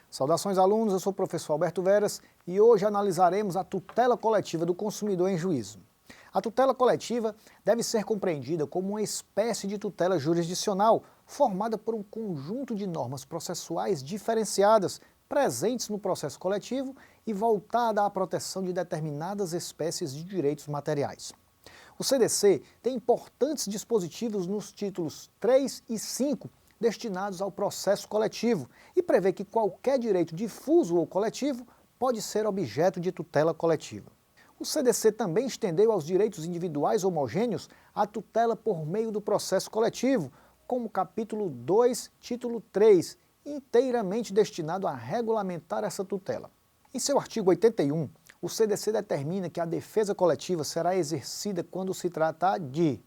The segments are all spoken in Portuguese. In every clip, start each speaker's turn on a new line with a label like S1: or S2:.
S1: Saudações alunos, eu sou o professor Alberto Veras e hoje analisaremos a tutela coletiva do consumidor em juízo. A tutela coletiva deve ser compreendida como uma espécie de tutela jurisdicional formada por um conjunto de normas processuais diferenciadas presentes no processo coletivo e voltada à proteção de determinadas espécies de direitos materiais. O CDC tem importantes dispositivos nos títulos 3 e 5 destinados ao processo coletivo e prevê que qualquer direito difuso ou coletivo pode ser objeto de tutela coletiva. O CDC também estendeu aos direitos individuais homogêneos a tutela por meio do processo coletivo, como capítulo 2, título 3, inteiramente destinado a regulamentar essa tutela. Em seu artigo 81, o CDC determina que a defesa coletiva será exercida quando se tratar de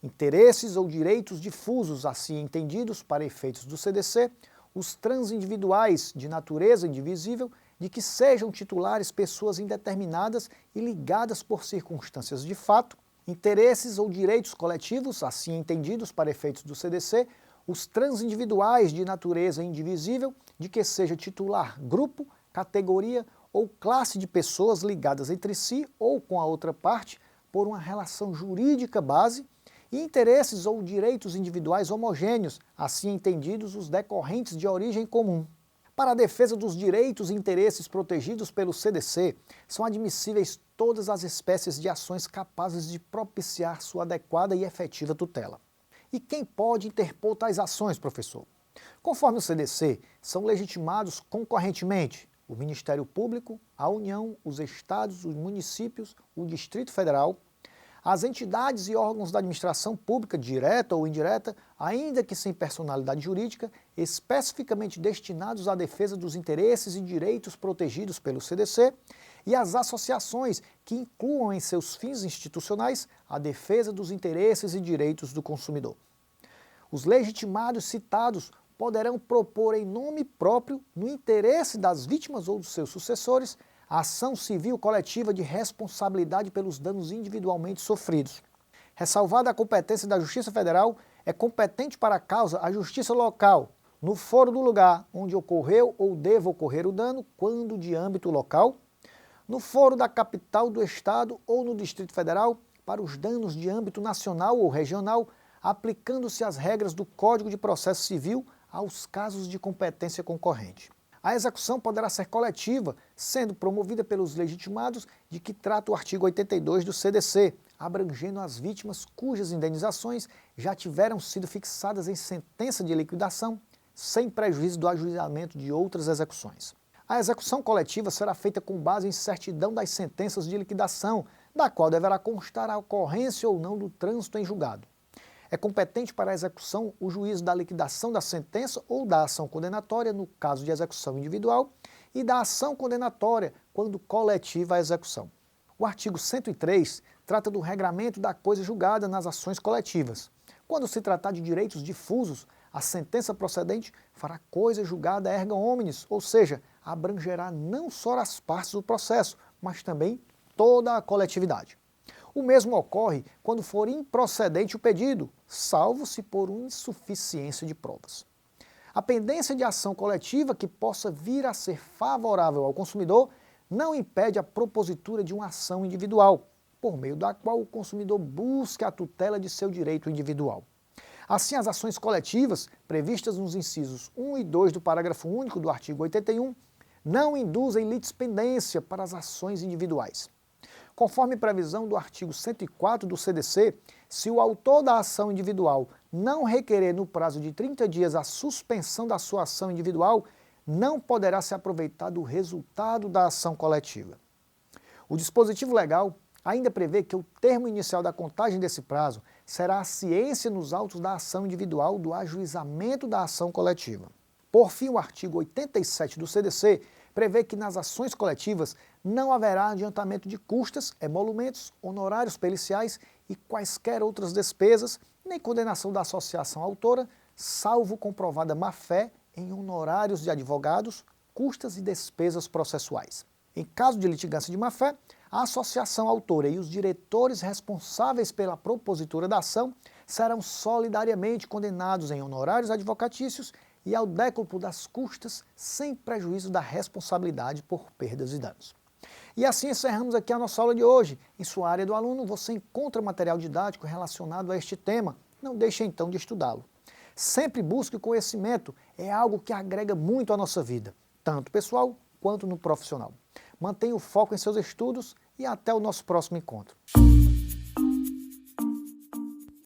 S1: interesses ou direitos difusos, assim entendidos para efeitos do CDC, os transindividuais de natureza indivisível, de que sejam titulares pessoas indeterminadas e ligadas por circunstâncias de fato, interesses ou direitos coletivos, assim entendidos para efeitos do CDC, os transindividuais de natureza indivisível, de que seja titular grupo, categoria ou classe de pessoas ligadas entre si ou com a outra parte por uma relação jurídica base, e interesses ou direitos individuais homogêneos, assim entendidos os decorrentes de origem comum. Para a defesa dos direitos e interesses protegidos pelo CDC, são admissíveis todas as espécies de ações capazes de propiciar sua adequada e efetiva tutela. E quem pode interpor tais ações, professor? Conforme o CDC, são legitimados concorrentemente o Ministério Público, a União, os Estados, os municípios, o Distrito Federal, as entidades e órgãos da administração pública, direta ou indireta, ainda que sem personalidade jurídica, especificamente destinados à defesa dos interesses e direitos protegidos pelo CDC, e as associações que incluam em seus fins institucionais a defesa dos interesses e direitos do consumidor. Os legitimados citados poderão propor em nome próprio, no interesse das vítimas ou dos seus sucessores, a ação civil coletiva de responsabilidade pelos danos individualmente sofridos. Ressalvada a competência da Justiça Federal, é competente para a causa a Justiça Local, no foro do lugar onde ocorreu ou deva ocorrer o dano, quando de âmbito local, no foro da capital do Estado ou no Distrito Federal, para os danos de âmbito nacional ou regional, aplicando-se as regras do Código de Processo Civil aos casos de competência concorrente. A execução poderá ser coletiva, sendo promovida pelos legitimados, de que trata o artigo 82 do CDC, abrangendo as vítimas cujas indenizações já tiveram sido fixadas em sentença de liquidação, sem prejuízo do ajuizamento de outras execuções. A execução coletiva será feita com base em certidão das sentenças de liquidação, da qual deverá constar a ocorrência ou não do trânsito em julgado. É competente para a execução o juízo da liquidação da sentença ou da ação condenatória no caso de execução individual e da ação condenatória quando coletiva a execução. O artigo 103 trata do regramento da coisa julgada nas ações coletivas. Quando se tratar de direitos difusos, a sentença procedente fará coisa julgada erga omnes, ou seja, abrangerá não só as partes do processo, mas também toda a coletividade. O mesmo ocorre quando for improcedente o pedido, salvo-se por insuficiência de provas. A pendência de ação coletiva que possa vir a ser favorável ao consumidor não impede a propositura de uma ação individual, por meio da qual o consumidor busca a tutela de seu direito individual. Assim, as ações coletivas, previstas nos incisos 1 e 2 do parágrafo único do artigo 81, não induzem litispendência para as ações individuais. Conforme previsão do artigo 104 do CDC, se o autor da ação individual não requerer no prazo de 30 dias a suspensão da sua ação individual, não poderá se aproveitar do resultado da ação coletiva. O dispositivo legal ainda prevê que o termo inicial da contagem desse prazo será a ciência nos autos da ação individual do ajuizamento da ação coletiva. Por fim, o artigo 87 do CDC prevê que nas ações coletivas não haverá adiantamento de custas, emolumentos, honorários periciais e quaisquer outras despesas, nem condenação da associação autora, salvo comprovada má-fé em honorários de advogados, custas e despesas processuais. Em caso de litigância de má-fé, a associação autora e os diretores responsáveis pela propositura da ação serão solidariamente condenados em honorários advocatícios e ao décuplo das custas, sem prejuízo da responsabilidade por perdas e danos. E assim encerramos aqui a nossa aula de hoje. Em sua área do aluno você encontra material didático relacionado a este tema. Não deixe então de estudá-lo. Sempre busque o conhecimento, é algo que agrega muito à nossa vida, tanto pessoal quanto no profissional. Mantenha o foco em seus estudos e até o nosso próximo encontro.